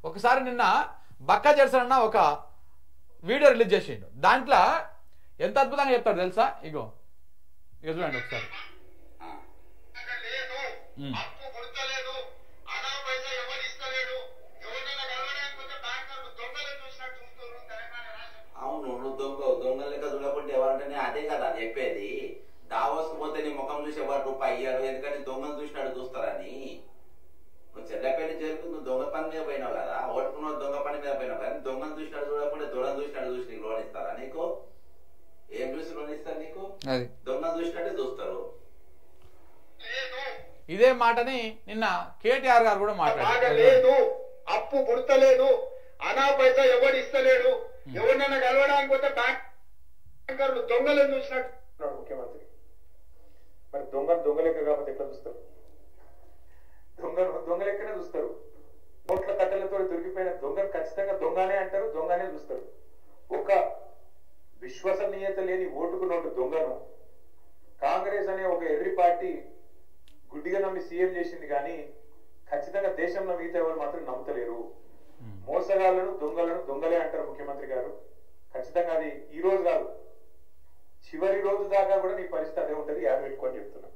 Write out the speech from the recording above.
ఒకసారి నిన్న బక్కా జెర్సన్ ఒక వీడియో రిలీజ్ చేసిండు. దాంట్లో ఎంత అద్భుతంగా చెప్తాడు తెలుసా? ఇగో చూడండి ఒకసారి. అవును, నువ్వు దొంగ లెక్క చూడకుంటే ఎవరంటేనే అదే కదా చెప్పేది. దావోస్కు పోతే నీ ముఖం చూసేవాడు రూపాయి అయ్యారు, ఎందుకంటే దొంగను చూసినాడు చూస్తారని. నువ్వు చెల్లపల్లి జైలుకు నువ్వు దొంగ పని మీద పోయినావు కదా, ఓటుకున్న దొంగ పని మీద పోయినావు కానీ దొంగను చూసినాడు చూడకుండా దొంగను చూసినాడు చూసి నీకు లోన్ ఇస్తారా? నీకు ఏం చూసి లోన్ ఇస్తారు? నీకు దొంగను చూసినట్టే చూస్తారు. ఇదే మాటని నిన్న కేటీఆర్ గారు కూడా మాట్లాడలేదు. అప్పు పుడతలేదు, అనా పైసా ఎవడు ఇస్తలేడు, ఎవరినైనా కలవడానికి పోతే బ్యాంకర్లు దొంగలను చూసినట్టు ముఖ్యమంత్రి. మరి దొంగ లెక్క కాకపోతే ఎట్లా చూస్తారు? దొంగ లెక్కనే చూస్తారు. నోట్ల కట్టెలతో దొరికిపోయిన దొంగను ఖచ్చితంగా దొంగనే అంటారు, దొంగనే చూస్తారు. ఒక విశ్వసనీయత లేని ఓటుకు నోటు దొంగను కాంగ్రెస్ అనే ఒక ఎర్రి పార్టీ గుడ్డిగా నమ్మి సీఎం చేసింది, కానీ ఖచ్చితంగా దేశంలో మిగతా ఎవరు మాత్రం నమ్ముతలేరు. మోసగాళ్లను దొంగలే అంటారు ముఖ్యమంత్రి గారు. ఖచ్చితంగా అది ఈ రోజు కాదు, చివరి రోజు దాకా కూడా నీ పరిస్థితి అదే ఉంటుంది. యాద పెట్టుకొని చెప్తున్నా.